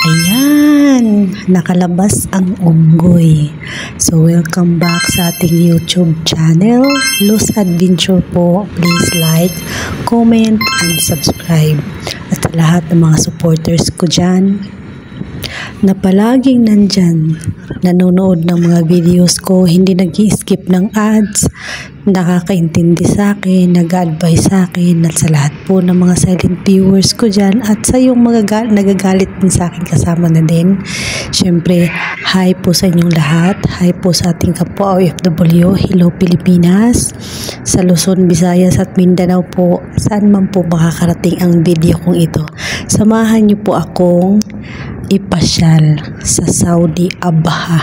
Ayan, nakalabas ang unggoy. So, welcome back sa ating YouTube channel, Luz Adventure po. Please like, comment, and subscribe. At sa lahat ng mga supporters ko dyan, na palaging nandyan, nanonood ng mga videos ko, hindi nag-i-skip ng ads, nakakaintindi sa akin, nag-advise sa akin, at sa lahat po ng mga silent viewers ko dyan, at sa yung mga nagagalit din sa akin kasama na din. Syempre, hi po sa inyong lahat, hi po sa ating kapwa OFW, hello Pilipinas, sa Luzon, Visayas at Mindanao po, saan man po makakarating ang video kong ito. Samahan niyo po akong ipasyal sa Saudi Abha.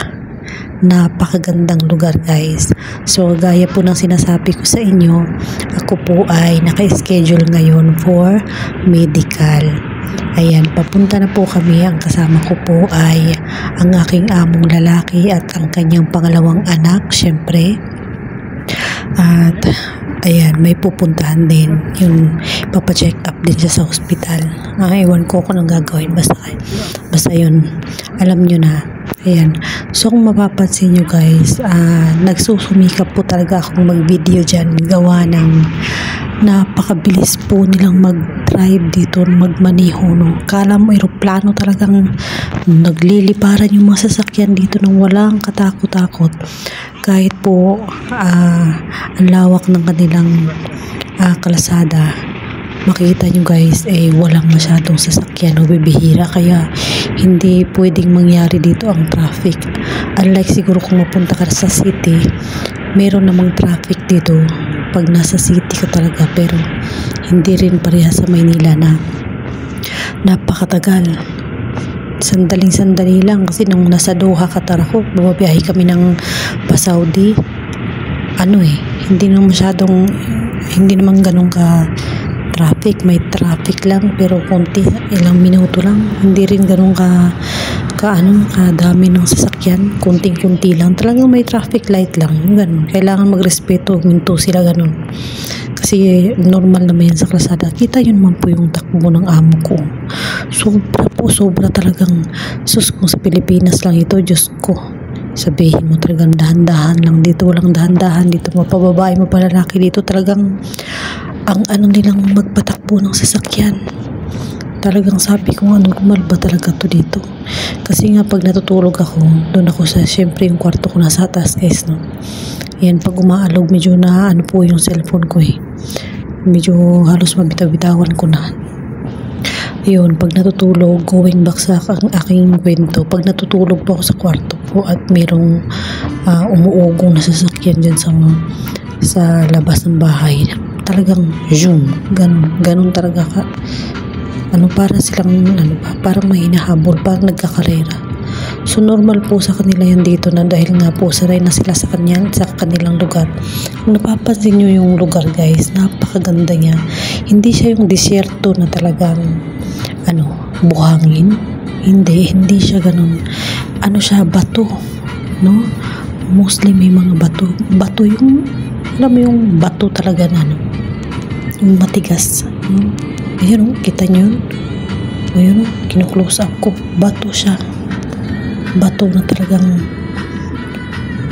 Napakagandang lugar guys. So gaya po ng sinasabi ko sa inyo, ako po ay naka-schedule ngayon for medical. Ayan, papunta na po kami. Ang kasama ko po ay ang aking among lalaki at ang kanyang pangalawang anak, syempre. At ayan, may pupuntahan din, yung papacheck up din siya sa hospital. Ewan ko kung anong gagawin, basta yun, alam nyo na. Ayan, so kung mapapansin nyo guys, nagsusumikap po talaga akong mag-video dyan, gawa ng napakabilis po nilang mag-drive dito, magmaniho, no? Kala mo aeroplano, talagang nagliliparan yung mga sasakyan dito ng walang katakot-takot. Kahit po ang lawak ng kanilang kalasada, makikita nyo guys, walang masyadong sasakyan o bibihira, kaya hindi pwedeng mangyari dito ang traffic. Unlike siguro kung mapunta ka sa city, meron namang traffic dito pag nasa city ka talaga, pero hindi rin pareha sa Maynila na napakatagal. Sandaling-sandali lang, kasi nung nasa Doha, Qatar ako, bumabiyahe kami ng pa-Saudi, hindi naman ganun ka traffic, may traffic lang pero konti, ilang minuto lang, hindi rin ganun kadami ng sasakyan, kunting-kunti lang, talagang may traffic light lang, ganun, kailangan magrespeto, minto sila ganun, kasi normal naman yan sa kalsada. Kita yun man po yung takbo ng amo ko, sobra talagang, sus, kung sa Pilipinas lang ito, Diyos ko, sabihin mo talagang dahan-dahan lang, dito walang dahan-dahan, dito mapababae mo palalaki, dito talagang ang nilang magpatakbo ng sasakyan. Talagang sabi ko nga, normal ba talaga to dito? Kasi nga pag natutulog ako, doon ako syempre yung kwarto ko nasa taas guys, no? Yan, pag umaalog, medyo na po yung cellphone ko medyo halos mabitaw-bitawan ko na. Ayun, pag natutulog, going back sa aking kwento, pag natutulog po ako sa kwarto po at merong umuugong na sasakyan dyan sa labas ng bahay, talagang zoom, ganun talaga ka. Para silang parang may hinahabol, parang nagkakarera. So normal po sa kanila yan dito, na dahil nga po sanay na sila sa kanilang lugar. Kung napapansin nyo yung lugar guys, napakaganda niya. Hindi siya yung disyerto na talagang buhangin. Hindi siya ganun. Siya bato, no? Mostly may mga bato yung, alam mo yung bato talaga na yung matigas. Ayun, kita nyo yun? Ayun, kinu-close up ko. Bato siya. Bato na talagang,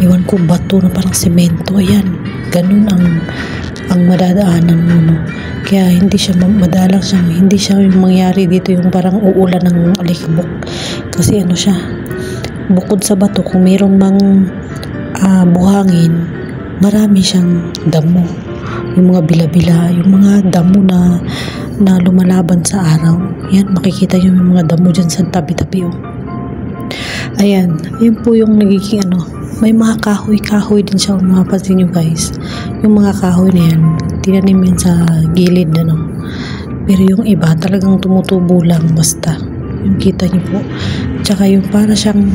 iwan ko, bato na parang semento. Ayan, ganun ang madadaanan mo, no? Kaya hindi siya madalang siya, hindi siya yung mangyari dito yung parang uulan ng alikabok. Kasi siya, bukod sa bato, kung mayroong buhangin, marami siyang damo, yung mga bila-bila, yung mga damo na lumalaban sa araw. Yan, makikita yung mga damo dyan sa tabi-tabi. Ayan, yun po yung nagiging may mga kahoy din siya, kung mapapansin nyo guys. Yung mga kahoy na yan, tinanim yan sa gilid, pero yung iba talagang tumutubo lang basta. Yung kita nyo po. Tsaka yung para siyang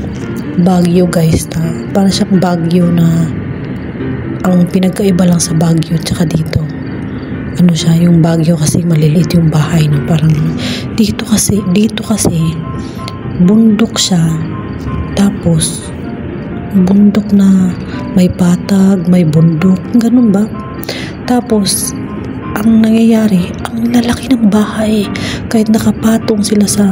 bagyo guys, para siyang bagyo na ang pinagkaiba lang sa Baguio tsaka dito, siya, yung Baguio kasi maliliit yung bahay, no? Parang dito kasi bundok siya, tapos bundok na may patag, may bundok, ganun ba? Tapos ang nangyayari, ang lalaki ng bahay, kahit nakapatong sila sa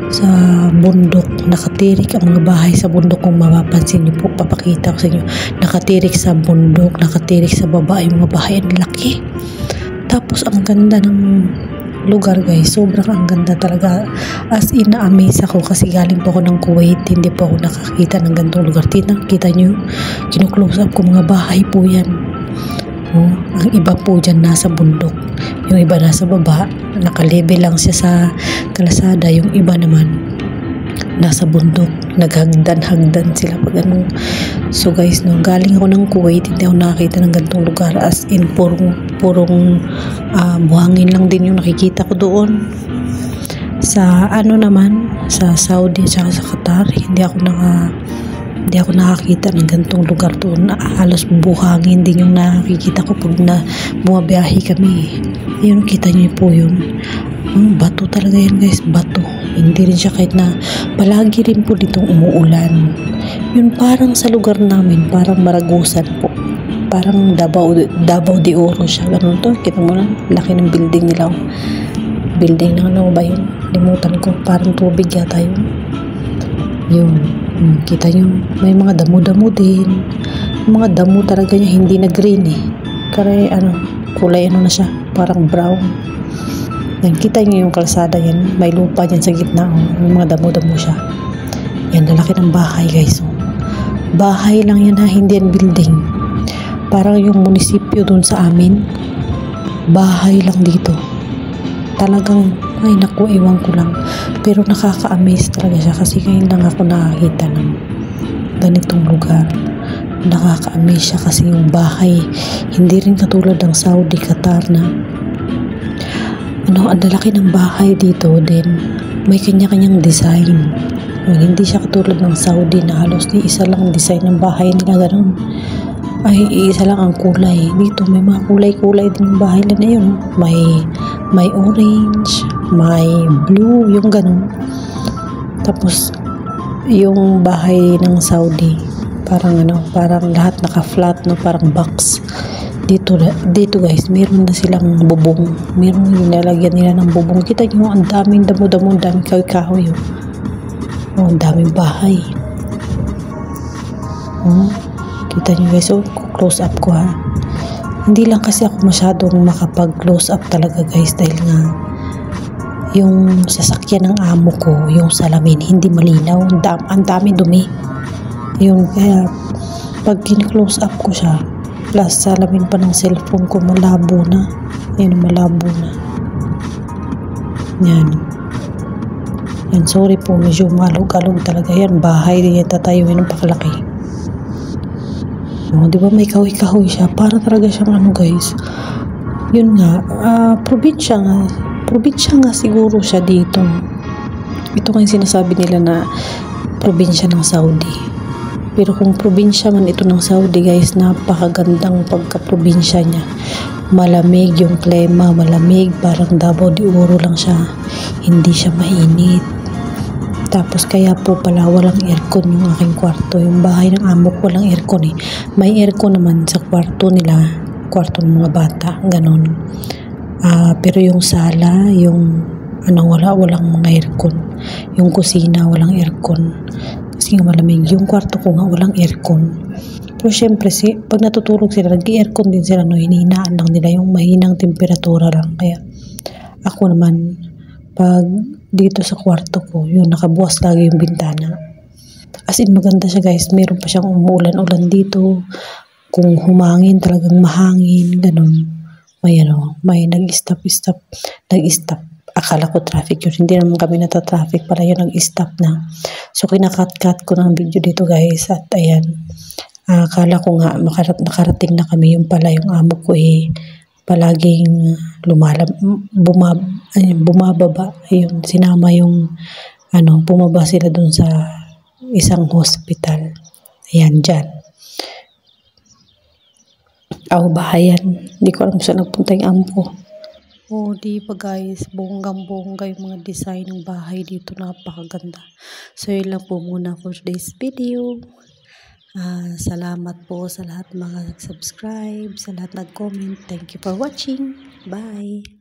sa bundok. Nakatirik ang mga bahay sa bundok. Kung mapapansin niyo po, papakita ko sa inyo. Nakatirik sa bundok, nakatirik sa baba yung mga bahay. Ang laki. Tapos ang ganda ng lugar guys. Sobrang ang ganda talaga. As in, na-amaze ako kasi galing po ako ng Kuwait. Hindi po ako nakakita ng ganitong lugar. Kita nyo, kinu-close up ko mga bahay po yan. Ang iba po dyan nasa bundok. Yung iba nasa baba. Nakalebe lang siya sa kalasada. Yung iba naman nasa bundok. Naghagdan-hagdan sila pag ano. So guys, no, galing ako ng Kuwait, hindi ako nakakita ng ganitong lugar. As in, purong buhangin lang din yung nakikita ko doon. Sa ano naman, sa Saudi at sa Qatar, hindi ako nakakita ng ganitong lugar doon. Halos buhangin din yung nakikita ko pag bumabiyahe kami. Yun, kita niyo po yun. Bato talaga yan guys, bato. Hindi rin siya kahit na palagi rin po ditong umuulan. Yun, parang sa lugar namin, parang Maragusan po. Parang Davao de Oro siya. Ganun to, kita mo na, laki ng building nila. Building na ano ba yun? Limutan ko, parang tubig yata yun. Yun, kita nyo, may mga damo-damo din. Mga damo talaga niya, hindi na green eh. Kaya kulay na siya, parang brown. Yan, kita nyo yung kalsada yan. May lupa dyan sa gitna. May mga damo-damo siya. Yan, lalaki ng bahay guys. Bahay lang yan ha, hindi yan building. Parang yung munisipyo dun sa amin. Bahay lang dito. Talagang, ay naku, ewan ko lang. Pero nakaka-amaze talaga siya kasi ngayon lang ako nakakita ng ganitong lugar. Nakaka-amaze siya kasi yung bahay. Hindi rin katulad ng Saudi, Qatar na ang lalaki ng bahay dito din. May kanya-kanyang design. Hindi siya katulad ng Saudi na halos isa lang ang design ng bahay nila. Ganun. Ay, isa lang ang kulay. Dito may mga kulay-kulay din yung bahay nila yun. May orange, may blue, yung ganun. Tapos, yung bahay ng Saudi, parang lahat naka-flat, no? Parang box. Dito guys, meron na silang bubong. Meron nilalagyan nila ng bubong. Kita nyo, ang daming damo-damo, ang daming kahoy-kahoy. Ang daming bahay. Kita nyo guys, close up ko ha. Hindi lang kasi ako masyadong makapag-close up talaga guys dahil nga yung sasakyan ng amo ko, yung salamin, hindi malinaw. Ang dami dumi. Yun, kaya pag kin-close up ko siya, plus salamin pa ng cellphone ko, malabo na. Ayun, malabo na. Yan. Yan, sorry po, medyo malog-alog talaga yan. Bahay din yan, tatayuin ng pakalaki. Di ba may kahoy-kahoy siya? Para talaga siyang guys. Yun nga, probinsya nga siguro siya dito. Ito nga yung sinasabi nila na probinsya ng Saudi. Pero kung probinsya man ito ng Saudi guys, napakagandang pagka-probinsya niya. Malamig yung klima, malamig, parang Davao de Oro lang siya. Hindi siya mainit. Tapos kaya po pala walang aircon yung aking kwarto. Yung bahay ng amo ko walang aircon eh. May aircon naman sa kwarto nila, kwarto ng mga bata, ganun. Pero yung sala, yung walang mga aircon. Yung kusina walang aircon. Kasi nga malamig. Yung kwarto ko nga walang aircon. Pero syempre, pag natutulog sila, nag-aircon din sila, hinihinaan lang nila yung mahinang temperatura lang. Kaya ako naman, pag dito sa kwarto ko, yun, nakabukas lagi yung bintana. As in, maganda siya guys. Meron pa siyang umuulan-ulan dito. Kung humangin, talagang mahangin, ganun. May nag-stop. Akala ko traffic yun. Hindi naman kami nata-traffic pala yun, nag-stop na. So, kinakat-cut ko ng video dito guys. At ayan, akala ko nga nakarating na kami. Yung pala, yung amo ko palaging bumababa. Ayun, sinama yung bumaba sila dun sa isang hospital. Ayan, dyan. Bahayan. Hindi ko alam saan nagpunta yung amo ko. Di ba guys, bonggang-bongga yung mga design ng bahay dito, napakaganda. So yun lang po muna for today's video. Salamat po sa lahat mga nag-subscribe, sa lahat nag-comment. Thank you for watching. Bye!